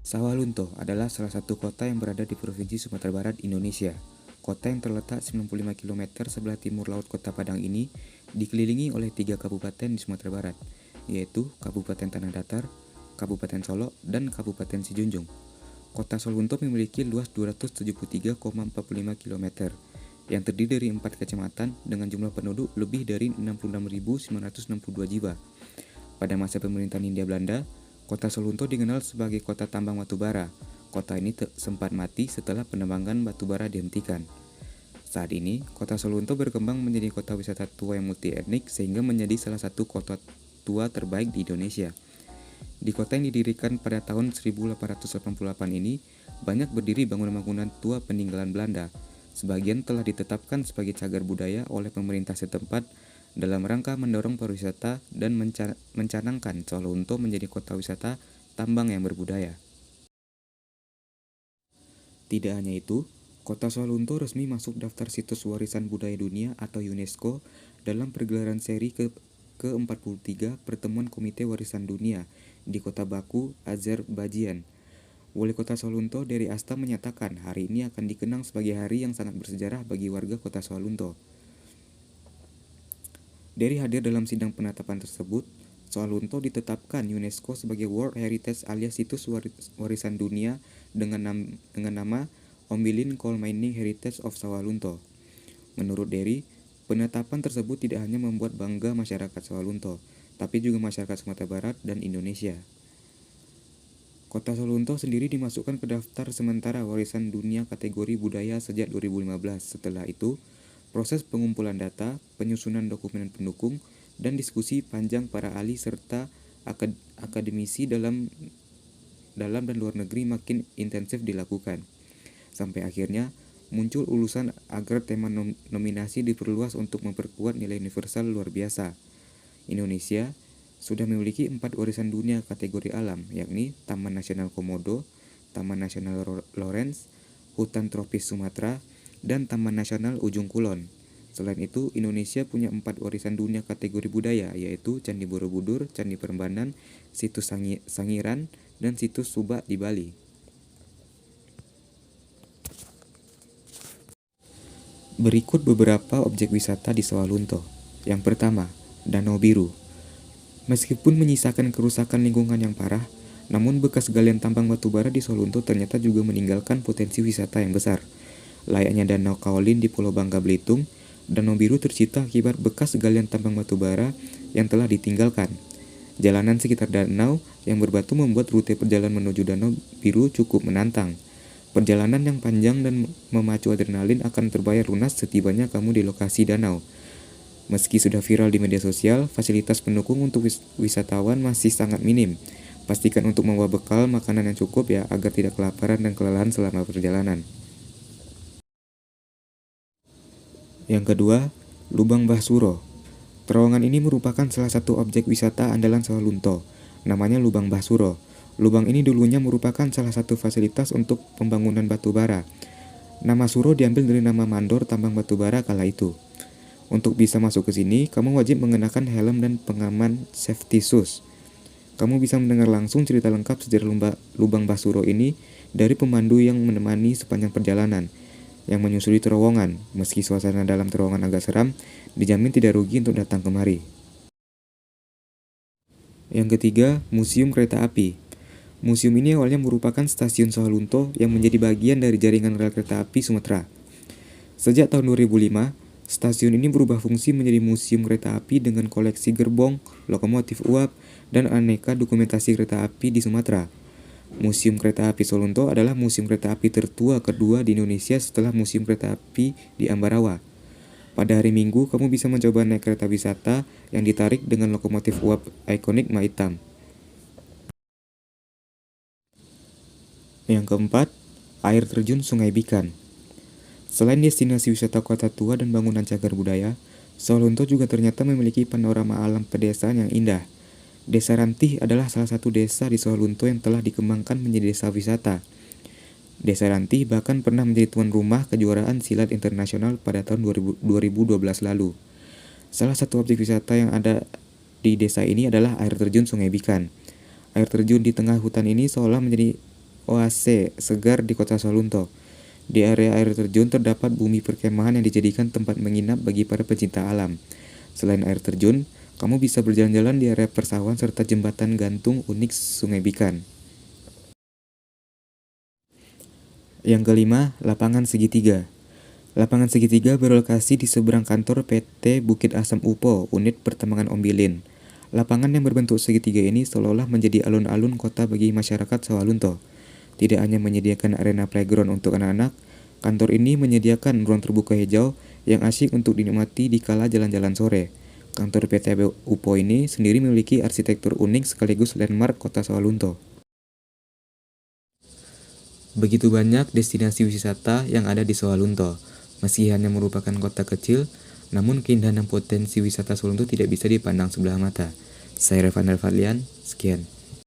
Sawalunto adalah salah satu kota yang berada di Provinsi Sumatera Barat, Indonesia. Kota yang terletak 95 km sebelah timur laut Kota Padang ini dikelilingi oleh 3 kabupaten di Sumatera Barat, yaitu Kabupaten Tanah Datar, Kabupaten Solok, dan Kabupaten Sijunjung. Kota Sawalunto memiliki luas 273,45 km, yang terdiri dari 4 kecamatan dengan jumlah penduduk lebih dari 66.962 jiwa. Pada masa pemerintahan Hindia Belanda, Kota Sawalunto dikenal sebagai kota tambang batubara. Kota ini sempat mati setelah penambangan batubara dihentikan. Saat ini, Kota Sawalunto berkembang menjadi kota wisata tua yang multi etnik sehingga menjadi salah satu kota tua terbaik di Indonesia. Di kota yang didirikan pada tahun 1888 ini, banyak berdiri bangunan-bangunan tua peninggalan Belanda. Sebagian telah ditetapkan sebagai cagar budaya oleh pemerintah setempat dalam rangka mendorong pariwisata dan mencanangkan Sawalunto menjadi kota wisata tambang yang berbudaya. Tidak hanya itu, kota Sawalunto resmi masuk daftar situs warisan budaya dunia atau UNESCO dalam pergelaran seri ke-43 Pertemuan Komite Warisan Dunia di kota Baku, Azerbaijan. Wali Kota Sawalunto Dery Asta menyatakan hari ini akan dikenang sebagai hari yang sangat bersejarah bagi warga Kota Sawalunto. Dery hadir dalam sidang penetapan tersebut. Sawalunto ditetapkan UNESCO sebagai World Heritage alias situs warisan dunia dengan nama Ombilin Coal Mining Heritage of Sawalunto. Menurut Dery, penetapan tersebut tidak hanya membuat bangga masyarakat Sawalunto, tapi juga masyarakat Sumatera Barat dan Indonesia. Kota Sawalunto sendiri dimasukkan ke daftar sementara warisan dunia kategori budaya sejak 2015. Setelah itu, proses pengumpulan data, penyusunan dokumen pendukung, dan diskusi panjang para ahli serta akademisi dalam dan luar negeri makin intensif dilakukan. Sampai akhirnya muncul ulusan agar tema nominasi diperluas untuk memperkuat nilai universal luar biasa. Indonesia sudah memiliki 4 warisan dunia kategori alam, yakni Taman Nasional Komodo, Taman Nasional Lorentz, Hutan Tropis Sumatera, dan Taman Nasional Ujung Kulon. Selain itu, Indonesia punya 4 warisan dunia kategori budaya, yaitu Candi Borobudur, Candi Prambanan, Situs Sangiran, dan Situs Subak di Bali. Berikut beberapa objek wisata di Sawalunto. Yang pertama, Danau Biru. Meskipun menyisakan kerusakan lingkungan yang parah, namun bekas galian tambang batubara di Sawalunto ternyata juga meninggalkan potensi wisata yang besar. Layaknya Danau Kaolin di Pulau Bangka Belitung, Danau Biru tercipta akibat bekas galian tambang batubara yang telah ditinggalkan. Jalanan sekitar danau yang berbatu membuat rute perjalanan menuju Danau Biru cukup menantang. Perjalanan yang panjang dan memacu adrenalin akan terbayar lunas setibanya kamu di lokasi danau. Meski sudah viral di media sosial, fasilitas pendukung untuk wisatawan masih sangat minim. Pastikan untuk membawa bekal makanan yang cukup ya agar tidak kelaparan dan kelelahan selama perjalanan. Yang kedua, Lubang Bahsuro. Terowongan ini merupakan salah satu objek wisata andalan Sawalunto. Namanya Lubang Bahsuro. Lubang ini dulunya merupakan salah satu fasilitas untuk pembangunan batu bara. Nama Suro diambil dari nama mandor tambang batu bara kala itu. Untuk bisa masuk ke sini, kamu wajib mengenakan helm dan pengaman safety shoes. Kamu bisa mendengar langsung cerita lengkap sejarah Lubang Bahsuro ini dari pemandu yang menemani sepanjang perjalanan, yang menyusuri terowongan. Meski suasana dalam terowongan agak seram, dijamin tidak rugi untuk datang kemari. Yang ketiga, Museum Kereta Api. Museum ini awalnya merupakan stasiun Sawalunto yang menjadi bagian dari jaringan rel kereta api Sumatera. Sejak tahun 2005, stasiun ini berubah fungsi menjadi museum kereta api dengan koleksi gerbong, lokomotif uap, dan aneka dokumentasi kereta api di Sumatera. Museum Kereta Api Sawalunto adalah museum kereta api tertua kedua di Indonesia setelah Museum Kereta Api di Ambarawa. Pada hari Minggu, kamu bisa mencoba naik kereta wisata yang ditarik dengan lokomotif uap ikonik Ma Hitam. Yang keempat, air terjun Sungai Bikan. Selain destinasi wisata kota tua dan bangunan cagar budaya, Sawalunto juga ternyata memiliki panorama alam pedesaan yang indah. Desa Rantih adalah salah satu desa di Sawalunto yang telah dikembangkan menjadi desa wisata. Desa Rantih bahkan pernah menjadi tuan rumah kejuaraan silat internasional pada tahun 2012 lalu. Salah satu objek wisata yang ada di desa ini adalah air terjun Sungai Bikan. Air terjun di tengah hutan ini seolah menjadi oase segar di kota Sawalunto. Di area air terjun terdapat bumi perkemahan yang dijadikan tempat menginap bagi para pecinta alam. Selain air terjun, kamu bisa berjalan-jalan di area persawahan serta jembatan gantung unik Sungai Bikan. Yang kelima, lapangan segitiga. Lapangan segitiga berlokasi di seberang kantor PT Bukit Asam Upo, unit pertambangan Ombilin. Lapangan yang berbentuk segitiga ini seolah-olah menjadi alun-alun kota bagi masyarakat Sawalunto. Tidak hanya menyediakan arena playground untuk anak-anak, kantor ini menyediakan ruang terbuka hijau yang asyik untuk dinikmati di kala jalan-jalan sore. Kantor PT UPO ini sendiri memiliki arsitektur unik sekaligus landmark kota Sawalunto. Begitu banyak destinasi wisata yang ada di Sawalunto. Meski hanya merupakan kota kecil, namun keindahan dan potensi wisata Sawalunto tidak bisa dipandang sebelah mata. Saya Revan Fadlian, sekian.